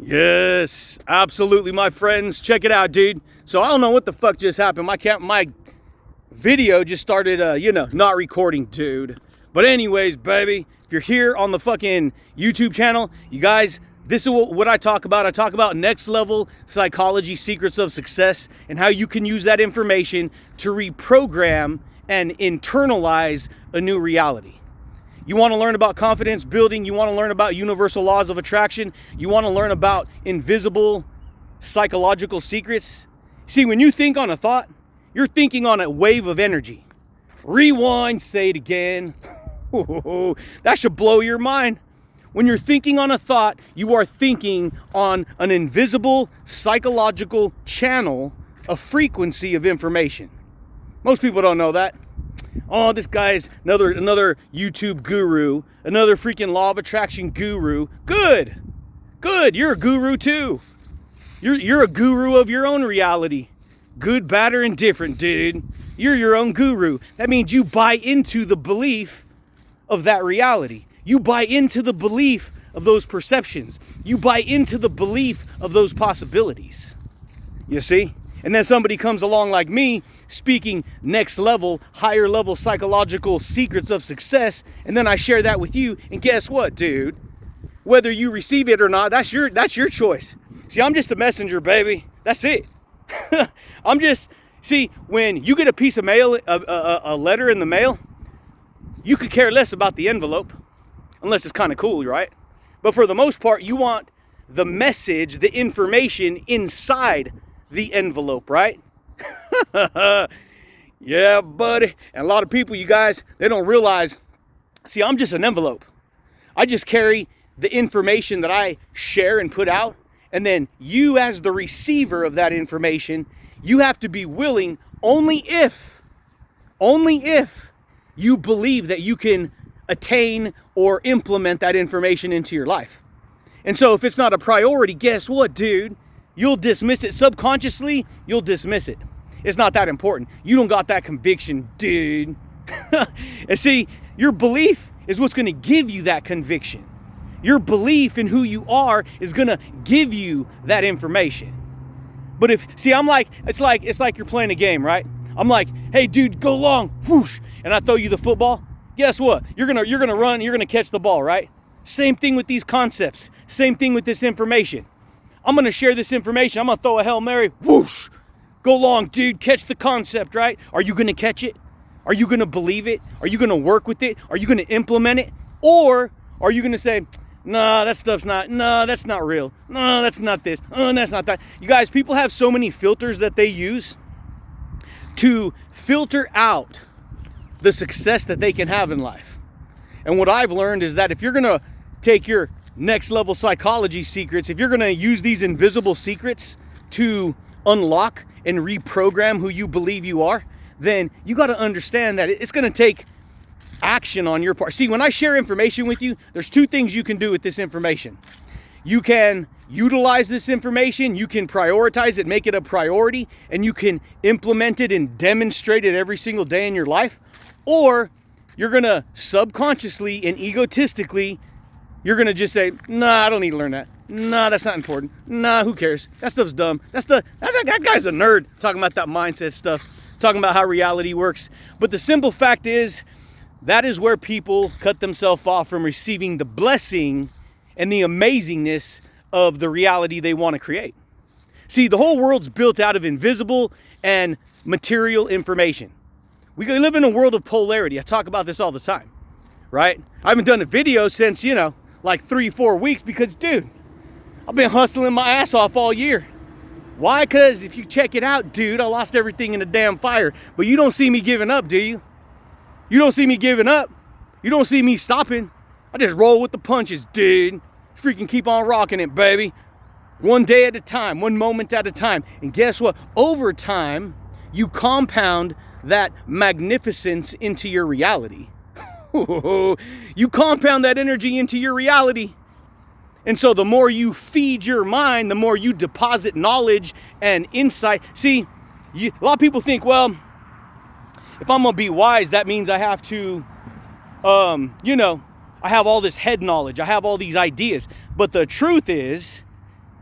Yes, absolutely, my friends. Check it out, dude. So I don't know what the fuck just happened. My video just started, not recording, dude. But anyways, baby, if you're here on the fucking YouTube channel, you guys, this is what I talk about. I talk about next level psychology, secrets of success, and how you can use that information to reprogram and internalize a new reality. You want to learn about confidence building. You want to learn about universal laws of attraction. You want to learn about invisible psychological secrets. See, when you think on a thought, you're thinking on a wave of energy. Rewind, say it again. That should blow your mind. When you're thinking on a thought, you are thinking on an invisible psychological channel, a frequency of information. Most people don't know that. Oh, this guy's another YouTube guru, another freaking law of attraction guru. Good. You're a guru too. You're a guru of your own reality. Good, bad, or indifferent, dude. You're your own guru. That means you buy into the belief of that reality. You buy into the belief of those perceptions. You buy into the belief of those possibilities. You see? And then somebody comes along like me, speaking next level, higher level psychological secrets of success, and then I share that with you, and guess what, dude? Whether you receive it or not, that's your choice. See, I'm just a messenger, baby. That's it. See, when you get a piece of mail, a letter in the mail, you could care less about the envelope, unless it's kind of cool, right? But for the most part, you want the message, the information inside the envelope, right? Yeah, buddy. And a lot of people, you guys, they don't realize, see, I'm just an envelope. I just carry the information that I share and put out. And then you, as the receiver of that information, you have to be willing only if you believe that you can attain or implement that information into your life. And so if it's not a priority, guess what, dude? You'll dismiss it subconsciously. You'll dismiss it. It's not that important. You don't got that conviction, dude. And see, your belief is what's going to give you that conviction. Your belief in who you are is going to give you that information. But it's like you're playing a game, right? I'm like, hey, dude, go long, whoosh, and I throw you the football. Guess what? You're gonna run. You're gonna catch the ball, right? Same thing with these concepts. Same thing with this information. I'm going to share this information. I'm going to throw a Hail Mary. Whoosh. Go long, dude. Catch the concept, right? Are you going to catch it? Are you going to believe it? Are you going to work with it? Are you going to implement it? Or are you going to say, nah, that's not real. No, that's not this. That's not that. You guys, people have so many filters that they use to filter out the success that they can have in life. And what I've learned is that if you're going to take your next level psychology secrets, if you're going to use these invisible secrets to unlock and reprogram who you believe you are, then you got to understand that it's going to take action on your part. See, when I share information with you, there's two things you can do with this information. You can utilize this information, you can prioritize it, make it a priority, and you can implement it and demonstrate it every single day in your life. Or you're going to subconsciously and egotistically, you're going to just say, nah, I don't need to learn that. Nah, that's not important. Nah, who cares? That stuff's dumb. That guy's a nerd talking about that mindset stuff, talking about how reality works. But the simple fact is, that is where people cut themselves off from receiving the blessing and the amazingness of the reality they want to create. See, the whole world's built out of invisible and material information. We live in a world of polarity. I talk about this all the time, right? I haven't done a video since, like 3-4 weeks because, dude, I've been hustling my ass off all year. Why? Because if you check it out, dude, I lost everything in the damn fire. But you don't see me giving up, do you? You don't see me giving up. You don't see me stopping. I just roll with the punches, dude. Freaking keep on rocking it, baby. One day at a time, one moment at a time. And guess what? Over time, you compound that magnificence into your reality. You compound that energy into your reality. And so the more you feed your mind, the more you deposit knowledge and insight. See, a lot of people think, well, if I'm going to be wise, that means I have to, I have all this head knowledge. I have all these ideas. But the truth is,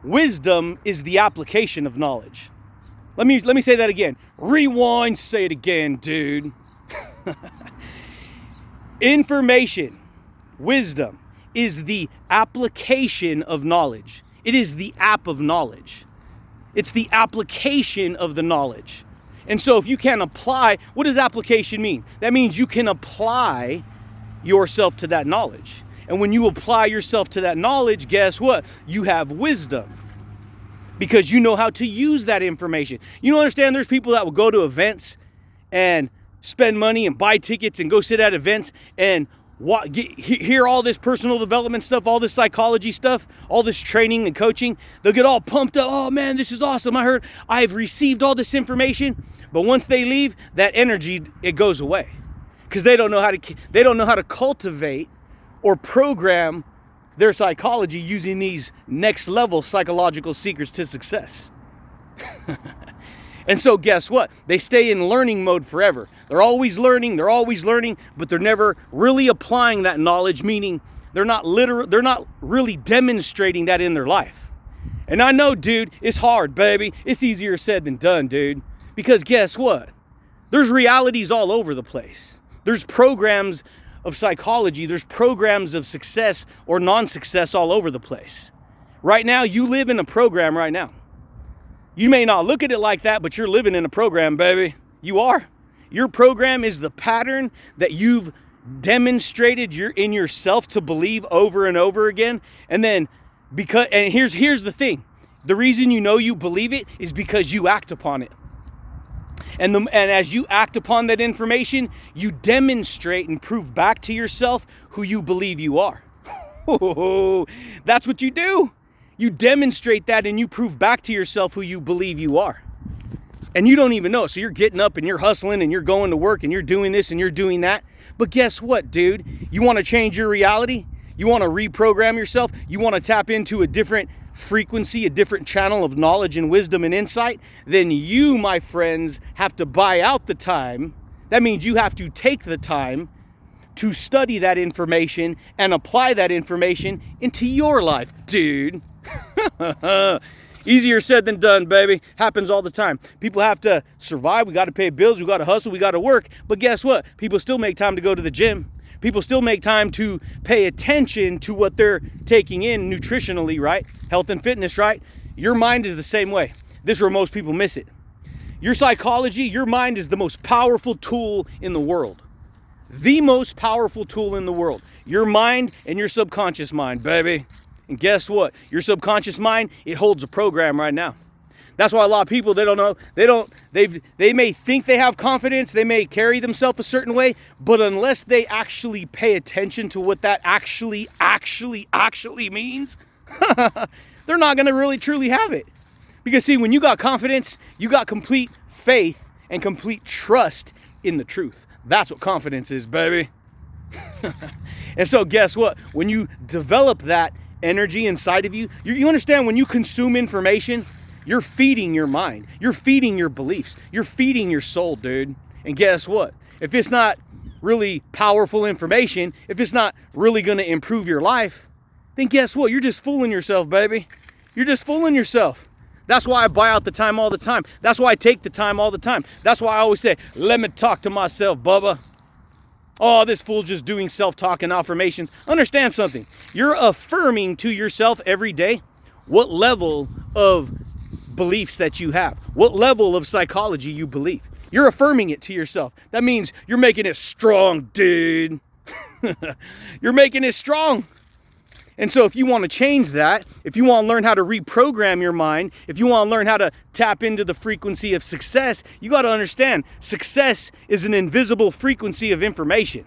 wisdom is the application of knowledge. Let me say that again. Rewind, say it again, dude. Information, wisdom, is the application of knowledge. It is the app of knowledge. It's the application of the knowledge. And so if you can apply, what does application mean? That means you can apply yourself to that knowledge. And when you apply yourself to that knowledge, guess what? You have wisdom. Because you know how to use that information. You don't understand, there's people that will go to events and spend money and buy tickets and go sit at events and hear all this personal development stuff, all this psychology stuff, all this training and coaching. They'll get all pumped up. Oh man, this is awesome. I've received all this information. But once they leave, that energy, it goes away. Because they don't know how to cultivate or program their psychology using these next level psychological secrets to success. And so guess what? They stay in learning mode forever. They're always learning, but they're never really applying that knowledge, meaning they're not really demonstrating that in their life. And I know, dude, it's hard, baby. It's easier said than done, dude. Because guess what? There's realities all over the place. There's programs of psychology, there's programs of success or non-success all over the place. Right now, you live in a program right now. You may not look at it like that, but you're living in a program, baby. You are. Your program is the pattern that you've demonstrated in yourself to believe over and over again. And then here's the thing. The reason you know you believe it is because you act upon it. And as you act upon that information, you demonstrate and prove back to yourself who you believe you are. That's what you do. You demonstrate that and you prove back to yourself who you believe you are. And you don't even know. So you're getting up and you're hustling and you're going to work and you're doing this and you're doing that. But guess what, dude? You want to change your reality? You want to reprogram yourself? You want to tap into a different frequency, a different channel of knowledge and wisdom and insight? Then you, my friends, have to buy out the time. That means you have to take the time to study that information and apply that information into your life, dude. Easier said than done, baby. Happens all the time. People have to survive. We got to pay bills. We got to hustle. We got to work. But guess what? People still make time to go to the gym. People still make time to pay attention to what they're taking in nutritionally, right? Health and fitness, right? Your mind is the same way. This is where most people miss it. Your psychology, your mind is the most powerful tool in the world. The most powerful tool in the world. Your mind and your subconscious mind, baby. And guess what? Your subconscious mind, it holds a program right now. That's why a lot of people, they don't know, they may think they have confidence, they may carry themselves a certain way, but unless they actually pay attention to what that actually means, they're not going to really truly have it. Because see, when you got confidence, you got complete faith and complete trust in the truth. That's what confidence is, baby. And so guess what? When you develop that energy inside of you, you understand, when you consume information, you're feeding your mind. You're feeding your beliefs. You're feeding your soul, dude. And guess what? If it's not really powerful information, if it's not really going to improve your life, then guess what? You're just fooling yourself, baby. You're just fooling yourself. That's why I buy out the time all the time. That's why I take the time all the time. That's why I always say, let me talk to myself, Bubba. Oh, this fool's just doing self-talk and affirmations. Understand something. You're affirming to yourself every day what level of beliefs that you have, what level of psychology you believe. You're affirming it to yourself. That means you're making it strong, dude. You're making it strong. And so if you want to change that, if you want to learn how to reprogram your mind, if you want to learn how to tap into the frequency of success, you got to understand success is an invisible frequency of information.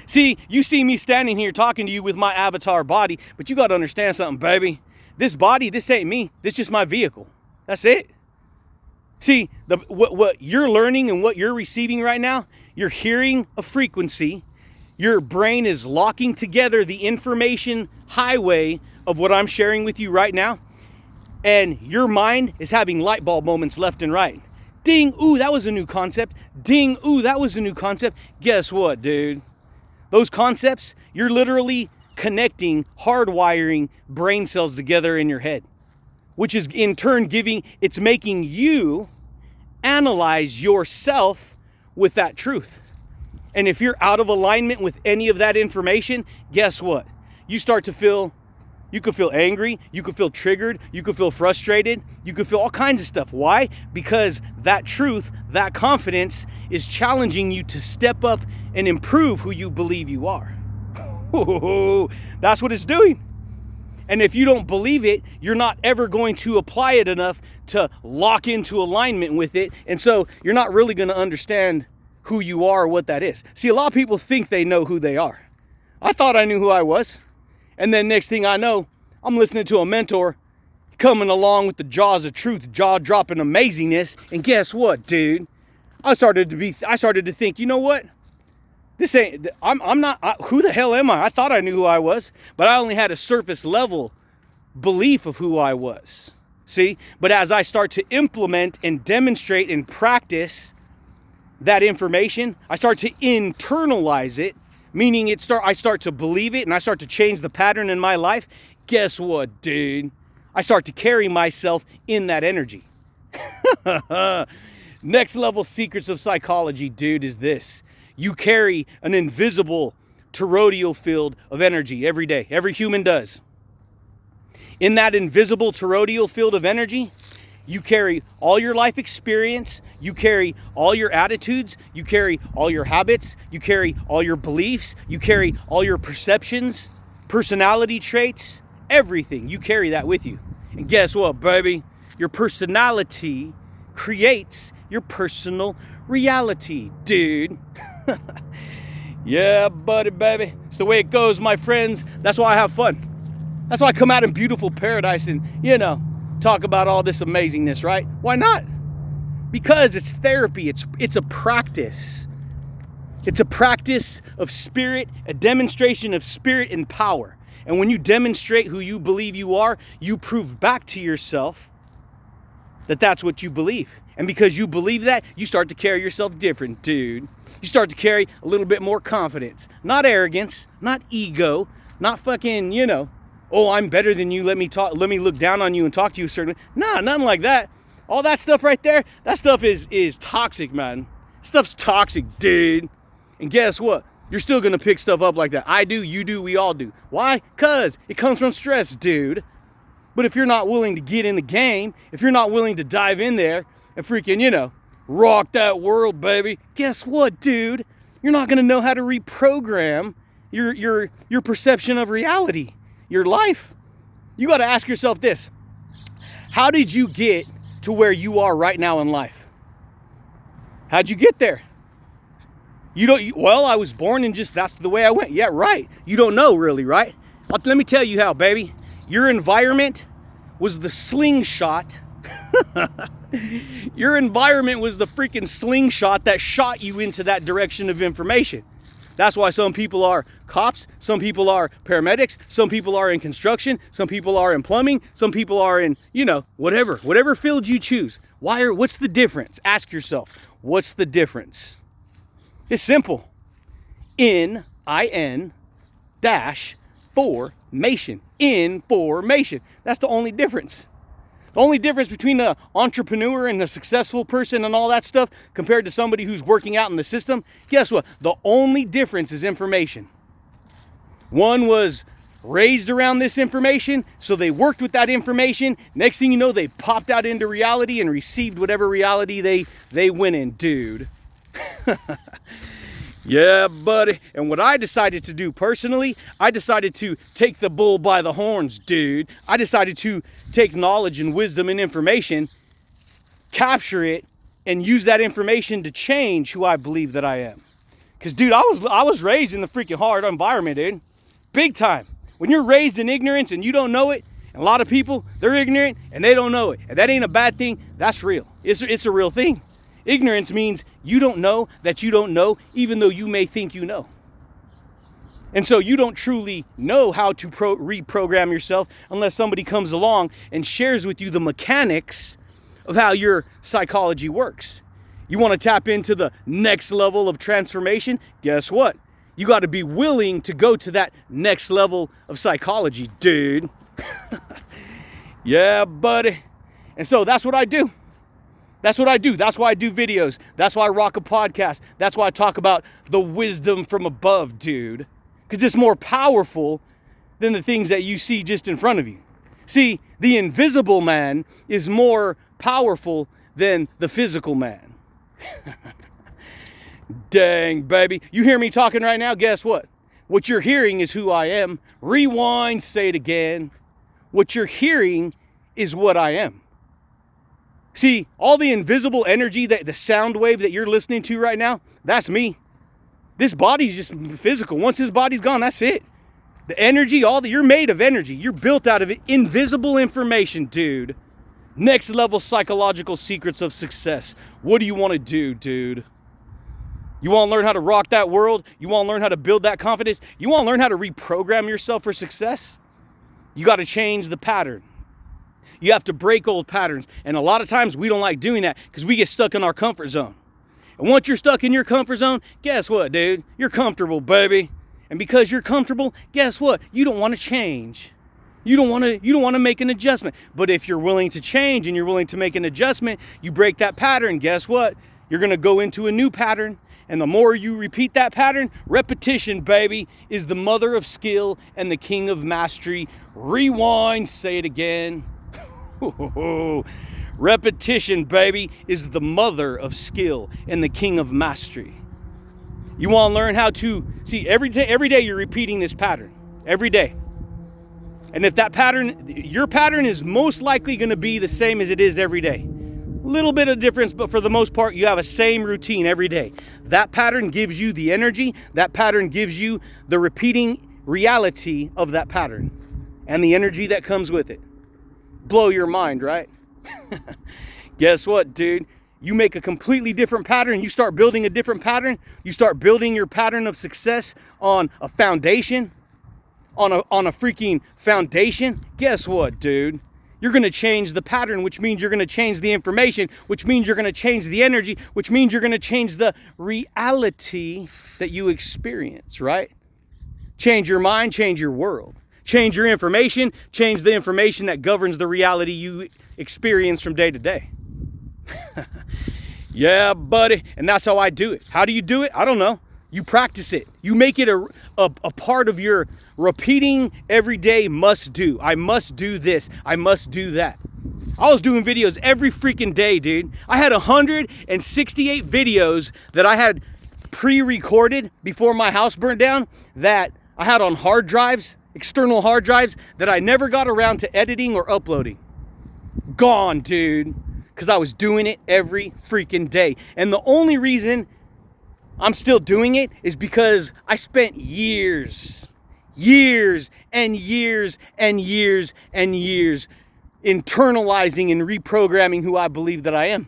See, you see me standing here talking to you with my avatar body, but you got to understand something, baby. This body, this ain't me. This is just my vehicle. That's it. See, what you're learning and what you're receiving right now, you're hearing a frequency. Your brain is locking together the information highway of what I'm sharing with you right now. And your mind is having light bulb moments left and right. Ding, ooh, that was a new concept. Ding, ooh, that was a new concept. Guess what, dude? Those concepts, you're literally connecting, hardwiring brain cells together in your head. which is in turn it's making you analyze yourself with that truth. And if you're out of alignment with any of that information, guess what? You could feel angry, you could feel triggered, you could feel frustrated, you could feel all kinds of stuff. Why? Because that truth, that confidence is challenging you to step up and improve who you believe you are. That's what it's doing. And if you don't believe it, you're not ever going to apply it enough to lock into alignment with it. And so you're not really going to understand who you are or what that is. See, a lot of people think they know who they are. I thought I knew who I was. And then next thing I know, I'm listening to a mentor coming along with the jaws of truth, jaw-dropping amazingness. And guess what, dude? I started to think, you know what? I'm not, who the hell am I? I thought I knew who I was, but I only had a surface level belief of who I was. See? But as I start to implement and demonstrate and practice that information, I start to internalize it, meaning I start to believe it and I start to change the pattern in my life. Guess what, dude? I start to carry myself in that energy. Next level secrets of psychology, dude, is this. You carry an invisible toroidal field of energy every day. Every human does. In that invisible toroidal field of energy, you carry all your life experience, you carry all your attitudes, you carry all your habits, you carry all your beliefs, you carry all your perceptions, personality traits, everything. You carry that with you. And guess what, baby? Your personality creates your personal reality, dude. Yeah, buddy, baby. It's the way it goes, my friends. That's why I have fun. That's why I come out in beautiful paradise and, talk about all this amazingness, right? Why not? Because it's therapy. It's a practice. It's a practice of spirit, a demonstration of spirit and power. And when you demonstrate who you believe you are, you prove back to yourself that that's what you believe. And because you believe that, you start to carry yourself different, dude. You start to carry a little bit more confidence. Not arrogance, not ego, not fucking, oh, I'm better than you, let me look down on you and talk to you a certain way. Nah, nothing like that. All that stuff right there, that stuff is toxic, man. Stuff's toxic, dude. And guess what? You're still gonna pick stuff up like that. I do, you do, we all do. Why? Because it comes from stress, dude. But if you're not willing to get in the game, if you're not willing to dive in there and freaking, rock that world, baby, guess what, dude? You're not gonna know how to reprogram your perception of reality, your life. You gotta ask yourself this. How did you get to where you are right now in life? How'd you get there? Well, I was born and that's the way I went. Yeah, right. You don't know really, right? Let me tell you how, baby. Your environment was the slingshot. Your environment was the freaking slingshot that shot you into that direction of information. That's why some people are cops, some people are paramedics, some people are in construction, some people are in plumbing, some people are in, whatever field you choose. What's the difference? Ask yourself, what's the difference? It's simple. Formation. Information. That's the only difference. The only difference between an entrepreneur and a successful person and all that stuff compared to somebody who's working out in the system, guess what? The only difference is information. One was raised around this information, so they worked with that information. Next thing you know, they popped out into reality and received whatever reality they went in, dude. Yeah, buddy. And what I decided to do personally, I decided to take the bull by the horns, dude. I decided to take knowledge and wisdom and information, capture it, and use that information to change who I believe that I am. Because, dude, I was raised in the freaking hard environment, dude. Big time. When you're raised in ignorance and you don't know it, and a lot of people, they're ignorant and they don't know it. And that ain't a bad thing. That's real. It's a real thing. Ignorance means you don't know that you don't know, even though you may think you know. And so you don't truly know how to reprogram yourself unless somebody comes along and shares with you the mechanics of how your psychology works. You want to tap into the next level of transformation? Guess what? You got to be willing to go to that next level of psychology, dude. Yeah, buddy. And so that's what I do. That's what I do. That's why I do videos. That's why I rock a podcast. That's why I talk about the wisdom from above, dude. Because it's more powerful than the things that you see just in front of you. See, the invisible man is more powerful than the physical man. Dang, baby. You hear me talking right now? Guess what? What you're hearing is who I am. Rewind, say it again. What you're hearing is what I am. See, all the invisible energy, the sound wave that you're listening to right now, that's me. This body's just physical. Once this body's gone, that's it. The energy, you're made of energy. You're built out of invisible information, dude. Next level psychological secrets of success. What do you want to do, dude? You want to learn how to rock that world? You want to learn how to build that confidence? You want to learn how to reprogram yourself for success? You got to change the pattern. You have to break old patterns. And a lot of times we don't like doing that because we get stuck in our comfort zone. And once you're stuck in your comfort zone, guess what, dude? You're comfortable, baby. And because you're comfortable, guess what? You don't want to change. You don't want to make an adjustment. But if you're willing to change and you're willing to make an adjustment, you break that pattern. Guess what? You're going to go into a new pattern. And the more you repeat that pattern, repetition, baby, is the mother of skill and the king of mastery. Rewind, say it again. Repetition, baby, is the mother of skill and the king of mastery. You want to learn how to see every day you're repeating this pattern every day. And if that pattern, your pattern is most likely going to be the same as it is every day. Little bit of difference, but for the most part, you have a same routine every day. That pattern gives you the energy. That pattern gives you the repeating reality of that pattern and the energy that comes with it. Blow your mind, right? Guess what, dude? You make a completely different pattern. You start building a different pattern. You start building your pattern of success on a foundation, on a freaking foundation. Guess what, dude? You're going to change the pattern, which means you're going to change the information, which means you're going to change the energy, which means you're going to change the reality that you experience, right? Change your mind, change your world. Change your information, change the information that governs the reality you experience from day to day. Yeah, buddy. And that's how I do it. How do you do it? I don't know. You practice it. You make it a part of your repeating everyday must do. I must do this. I must do that. I was doing videos every freaking day, dude. I had 168 videos that I had pre-recorded before my house burned down that I had on hard drives, external hard drives that I never got around to editing or uploading. Gone, dude. Because I was doing it every freaking day. And the only reason I'm still doing it is because I spent years and years internalizing and reprogramming who I believe that I am.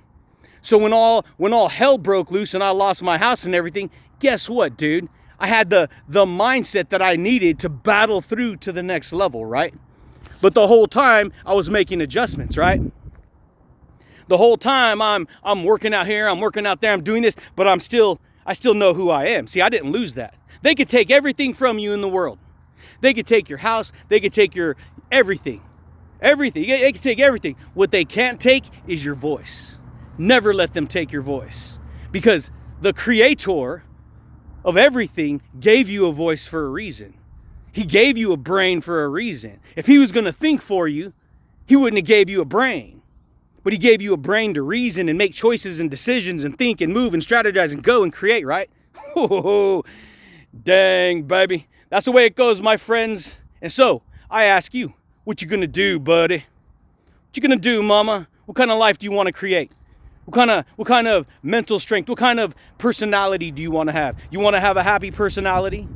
So when all hell broke loose and I lost my house and everything, guess what, dude? I had the mindset that I needed to battle through to the next level, right? But the whole time I was making adjustments, right? The whole time I'm working out here, I'm working out there, I'm doing this, but I still know who I am. See, I didn't lose that. They could take everything from you in the world. They could take your house. They could take your everything. Everything. They could take everything. What they can't take is your voice. Never let them take your voice. Because the creator of everything gave you a voice for a reason. He gave you a brain for a reason. If he was going to think for you, he wouldn't have gave you a brain. But he gave you a brain to reason and make choices and decisions and think and move and strategize and go and create, right? Oh, dang, baby. That's the way it goes, my friends. And so I ask you, what you gonna do, buddy? What you gonna do, mama? What kind of life do you want to create? What kind of mental strength? What kind of personality do you want to have? You want to have a happy personality?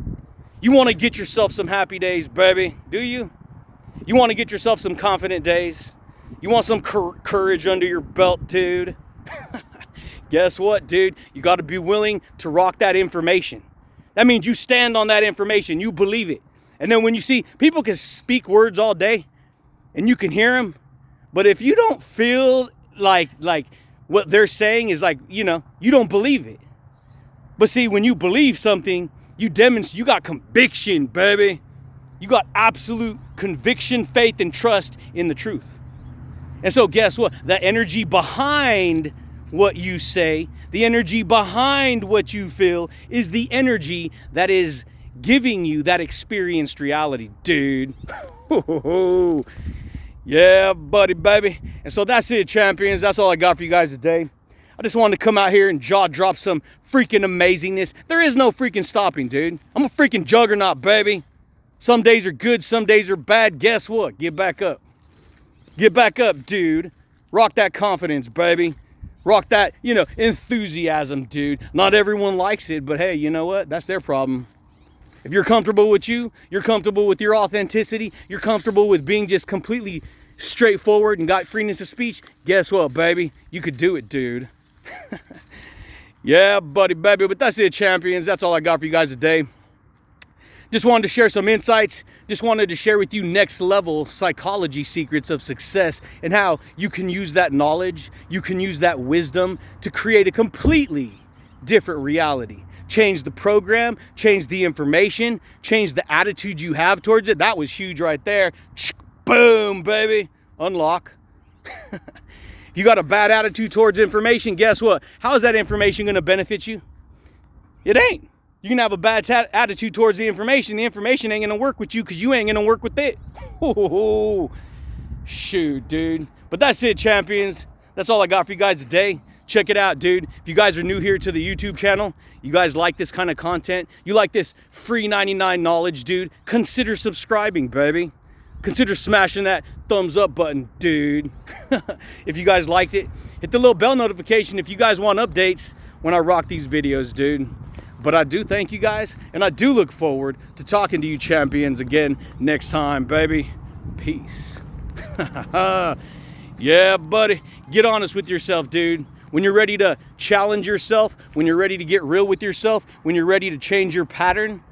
You want to get yourself some happy days, baby? Do you? You want to get yourself some confident days? You want some courage under your belt, dude? Guess what, dude? You got to be willing to rock that information. That means you stand on that information. You believe it. And then when you see, people can speak words all day and you can hear them. But if you don't feel like what they're saying is you don't believe it. But see, when you believe something, you demonstrate, you got conviction, baby. You got absolute conviction, faith, and trust in the truth. And so guess what? The energy behind what you say, the energy behind what you feel is the energy that is giving you that experienced reality, dude. Yeah, buddy, baby. And so that's it, champions. That's all I got for you guys today. I just wanted to come out here and jaw drop some freaking amazingness. There is no freaking stopping, dude. I'm a freaking juggernaut, baby. Some days are good, some days are bad. Guess what? Get back up. Get back up, dude. Rock that confidence, baby. Rock that, enthusiasm, dude. Not everyone likes it, but hey, you know what? That's their problem. If you're comfortable with you, you're comfortable with your authenticity, you're comfortable with being just completely straightforward and got freeness of speech, guess what, baby? You could do it, dude. Yeah, buddy, baby. But that's it, champions. That's all I got for you guys today. Just wanted to share some insights. Just wanted to share with you next level psychology secrets of success and how you can use that knowledge, you can use that wisdom to create a completely different reality. Change the program, change the information, change the attitude you have towards it. That was huge right there. Boom, baby. Unlock. If you got a bad attitude towards information, guess what? How is that information going to benefit you? It ain't. You can have a bad attitude towards the information ain't going to work with you because you ain't going to work with it. Ooh, shoot, dude. But that's it, champions. That's all I got for you guys today. Check it out, dude. If you guys are new here to the YouTube channel, you guys like this kind of content, you like this free 99 knowledge, dude, consider subscribing, baby. Consider smashing that thumbs up button, dude. If you guys liked it, hit the little bell notification if you guys want updates when I rock these videos, dude. But I do thank you guys, and I do look forward to talking to you champions again next time, baby. Peace. Yeah, buddy. Get honest with yourself, dude. When you're ready to challenge yourself, when you're ready to get real with yourself, when you're ready to change your pattern,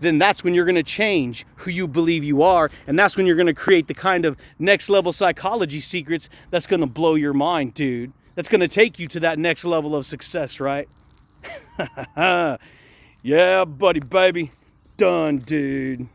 then that's when you're going to change who you believe you are. And that's when you're going to create the kind of next level psychology secrets that's going to blow your mind, dude. That's going to take you to that next level of success, right? Yeah, buddy, baby. Done, dude.